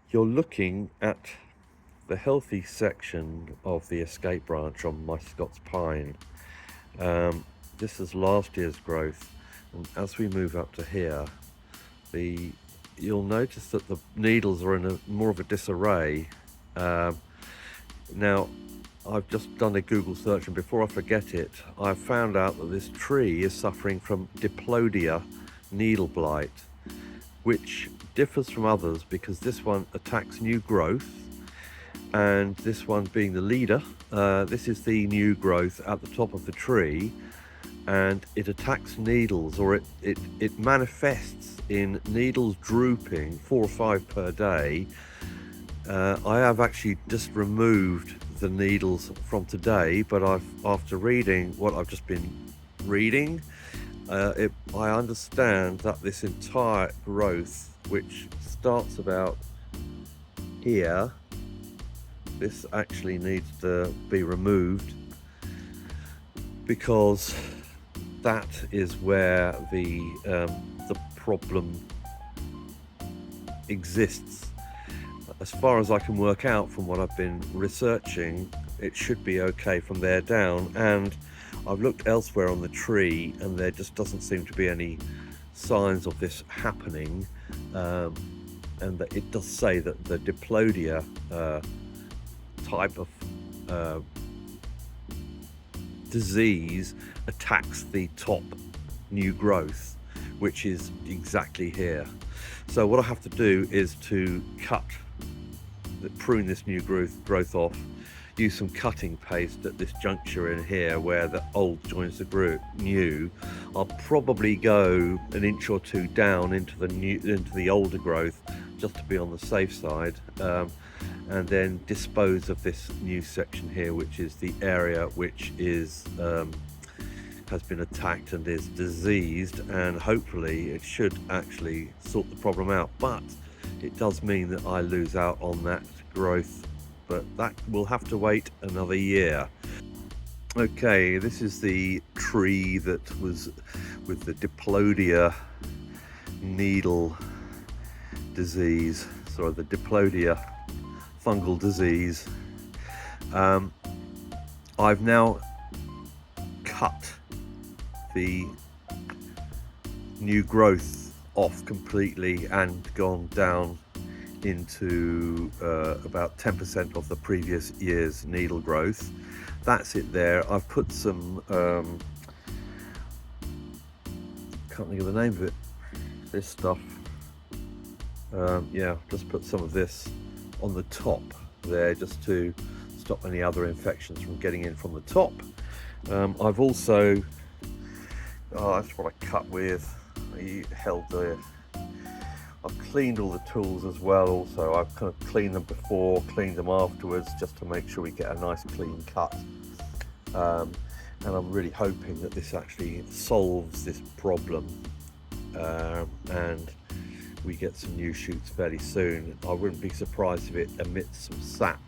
You're looking at the healthy section of the escape branch on my Scots pine. This is last year's growth, and as we move up to here, you'll notice that the needles are in more of a disarray. Now, I've just done a Google search, and before I forget it, I've found out that this tree is suffering from Diplodia needle blight, which differs from others because this one attacks new growth, and this one being the leader, this is the new growth at the top of the tree, and it attacks needles, or it manifests in needles drooping 4 or 5 per day. I have actually just removed the needles from today, but after reading what I've just been reading, I understand that this entire growth, which starts about here, this actually needs to be removed, because that is where the problem exists. As far as I can work out from what I've been researching, it should be okay from there down, and I've looked elsewhere on the tree and there just doesn't seem to be any signs of this happening, and that it does say that the Diplodia type of disease attacks the top new growth, which is exactly here. So what I have to do is to prune this new growth off, use some cutting paste at this juncture in here where the old joins the new. I'll probably go an inch or two down into the older growth just to be on the safe side, and then dispose of this new section here, which is the area which is has been attacked and is diseased, and hopefully it should actually sort the problem out. But it does mean that I lose out on that growth, but that will have to wait another year. Okay, this is the tree that was with the Diplodia needle disease, sorry, the Diplodia fungal disease. I've now cut the new growth off completely and gone down into about 10% of the previous year's needle growth. That's it there. I've put some can't think of the name of it, this stuff, yeah, just put some of this on the top there just to stop any other infections from getting in from the top. I've also, that's what I cut with. I've cleaned all the tools as well. Also, I've kind of cleaned them before, cleaned them afterwards, just to make sure we get a nice clean cut. And I'm really hoping that this actually solves this problem, and we get some new shoots fairly soon. I wouldn't be surprised if it emits some sap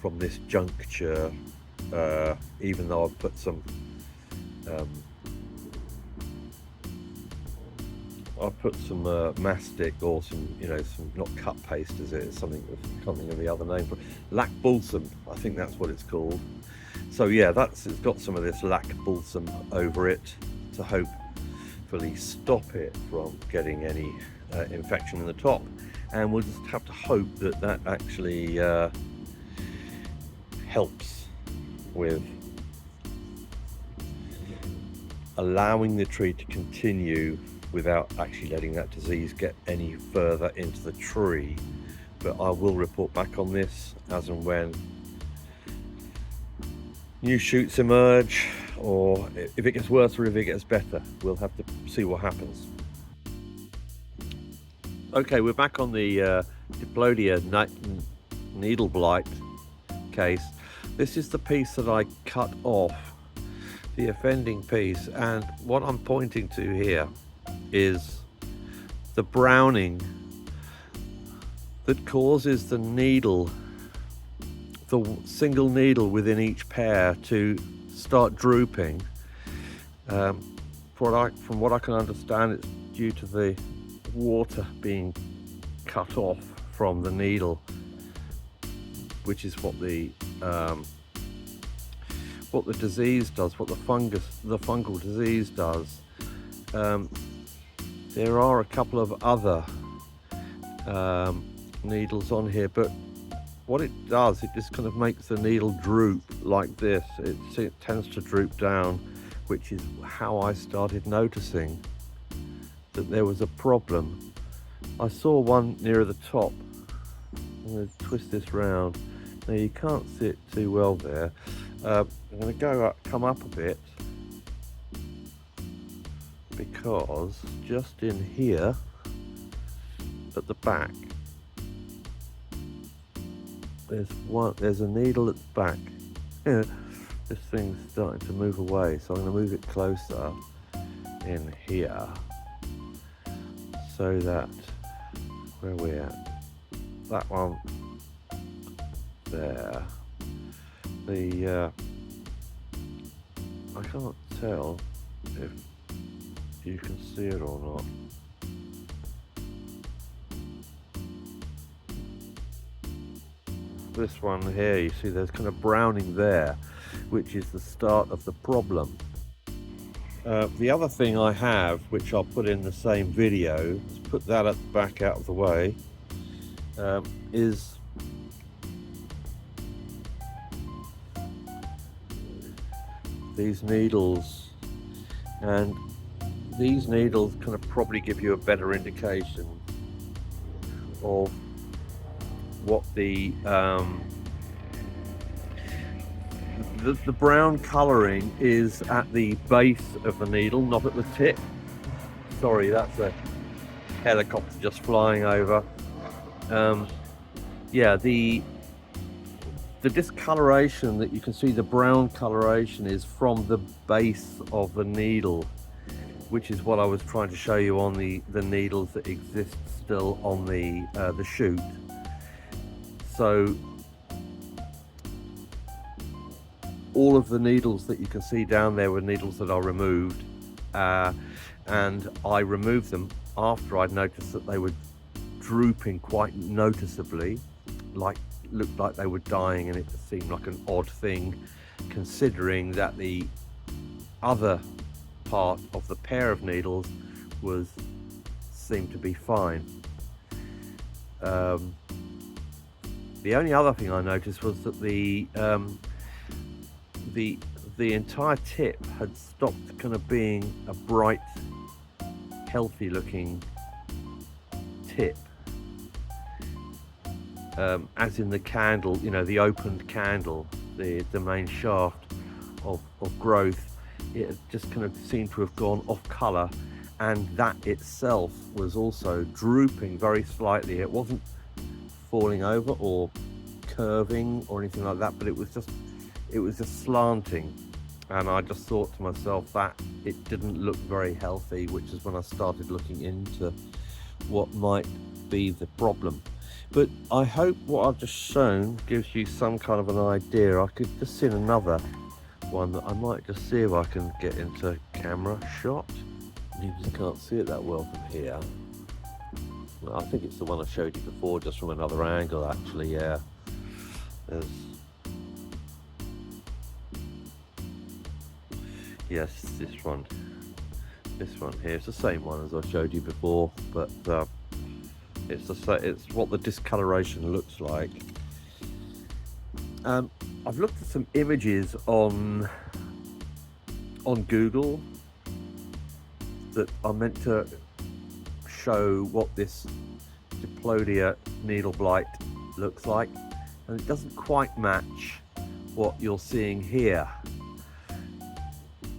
from this juncture, even though I've put some mastic, or some, some, not cut paste, is it? It's something, I can't think of the other name, but lac balsam, I think that's what it's called. So yeah, it's got some of this lac balsam over it to hopefully stop it from getting any infection in the top. And we'll just have to hope that that actually helps with allowing the tree to continue without actually letting that disease get any further into the tree. But I will report back on this as and when new shoots emerge, or if it gets worse or if it gets better. We'll have to see what happens. Okay, we're back on the Diplodia needle blight case. This is the piece that I cut off, the offending piece, and what I'm pointing to here is the browning that causes the needle, the single needle within each pair, to start drooping. From what I can understand, it's due to the water being cut off from the needle, which is what the disease does, what the fungal disease does. There are a couple of other needles on here, but what it does, it just kind of makes the needle droop like this. It tends to droop down, which is how I started noticing that there was a problem. I saw one nearer the top. I'm going to twist this round. Now you can't see it too well there. I'm going to come up a bit, because just in here at the back, there's a needle at the back. Yeah, this thing's starting to move away, so I'm going to move it closer in here, so that where we're at, that one there, I can't tell if you can see it or not. This one here, you see there's kind of browning there, which is the start of the problem. The other thing I have, which I'll put in the same video, let's put that at the back out of the way, is these needles. And these needles kind of probably give you a better indication of what the brown colouring is at the base of the needle, not at the tip. Sorry, that's a helicopter just flying over. Yeah, the discoloration that you can see, the brown coloration, is from the base of the needle, which is what I was trying to show you on the needles that exist still on the shoot. So all of the needles that you can see down there were needles that I removed, and I removed them after I'd noticed that they were drooping quite noticeably, looked like they were dying, and it just seemed like an odd thing, considering that the other part of the pair of needles seemed to be fine. The only other thing I noticed was that the entire tip had stopped kind of being a bright, healthy looking tip, as in the candle, you know, the opened candle, the main shaft of growth. It just kind of seemed to have gone off colour, and that itself was also drooping very slightly. It wasn't falling over or curving or anything like that, but it was just slanting, and I just thought to myself that it didn't look very healthy, which is when I started looking into what might be the problem. But I hope what I've just shown gives you some kind of an idea. I could just see another one that I might just see if I can get into camera shot. You just can't see it that well from here. Well, I think it's the one I showed you before, just from another angle actually. Yeah, yes, this one here, it's the same one as I showed you before, but it's what the discoloration looks like. I've looked at some images on Google that are meant to show what this Diplodia needle blight looks like, and it doesn't quite match what you're seeing here.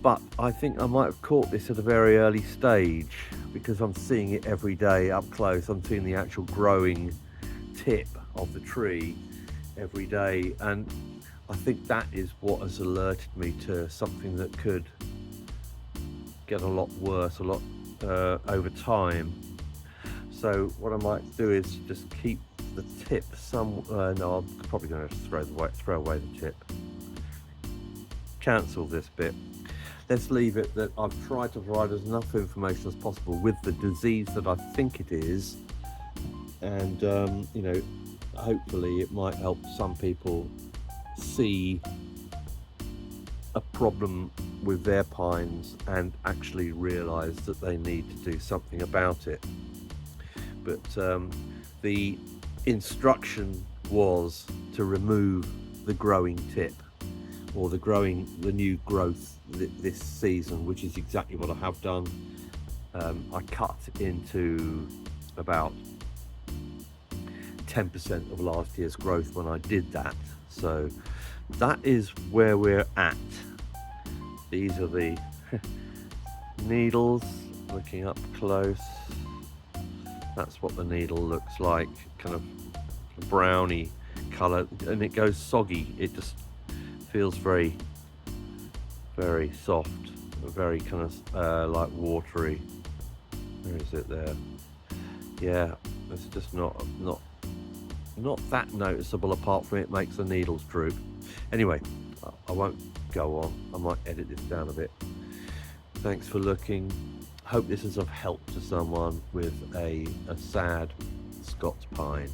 But I think I might have caught this at a very early stage, because I'm seeing it every day up close. I'm seeing the actual growing tip of the tree every day, and I think that is what has alerted me to something that could get a lot worse, over time. So what I might do is just keep the tip no, I'm probably going to throw away the tip. Cancel this bit. Let's leave it that I've tried to provide as enough information as possible with the disease that I think it is, and you know, hopefully it might help some people see a problem with their pines and actually realize that they need to do something about it. But the instruction was to remove the growing tip, or the new growth this season, which is exactly what I have done. I cut into about 10% of last year's growth when I did that. So that is where we're at. These are the needles, looking up close. That's what the needle looks like, kind of browny colour, and it goes soggy. It just feels very, very soft, very kind of like watery. Where is it there? Yeah, it's just not that noticeable, apart from it makes the needles droop. Anyway, I won't go on. I might edit this down a bit. Thanks for looking. Hope this is of help to someone with a sad Scots pine.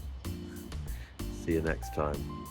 See you next time.